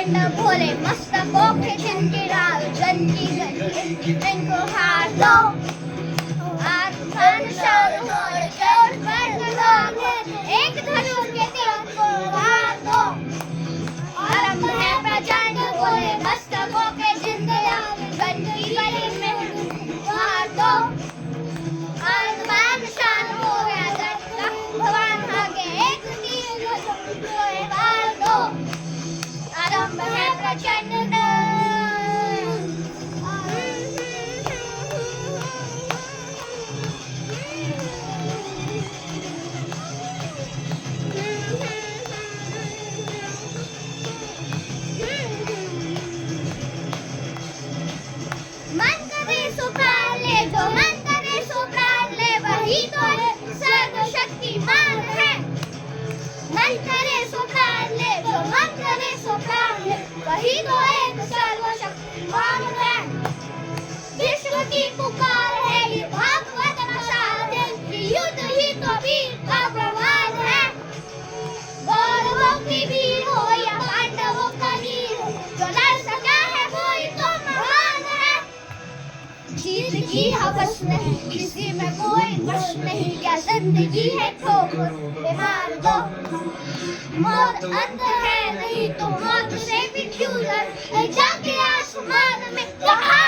प्रचंड भोले मस्तकों के जिनकी राह गंदी गंदी इनको हार दो आसमान शान और जोर पर लगाओ एक धनुष के तीर को वार दो आरंभ है प्रचंड भोले मस्तकों के जिनकी राह गंदी गंदी में हार दो आसमान शान हो गया दत्ता भगवान आगे एक तीर को वार दो आरंभ है प्रचंड मन करे सो प्राण ले जो मन करे सो प्राण ले वही तो सर्वशक्तिमान है मन करे सो प्राण ले जो मन करे सो प्राण ले वही तो एक सर्वशक्तिमान है विश्व की पुकार है ये भागवत साधन युद्ध ही तो वीर का प्रमाण है गौरवों की वीर हो या पांडवों का वीर हो जो लड़ सका है वो ही तो महान है जीत की हवस नहीं किसी में कोई वश नहीं क्या जिंदगी है ठोकर पे मार दो मौत अंत है नहीं तो मौत से भी क्यों लड़ जाके आसमान में कहा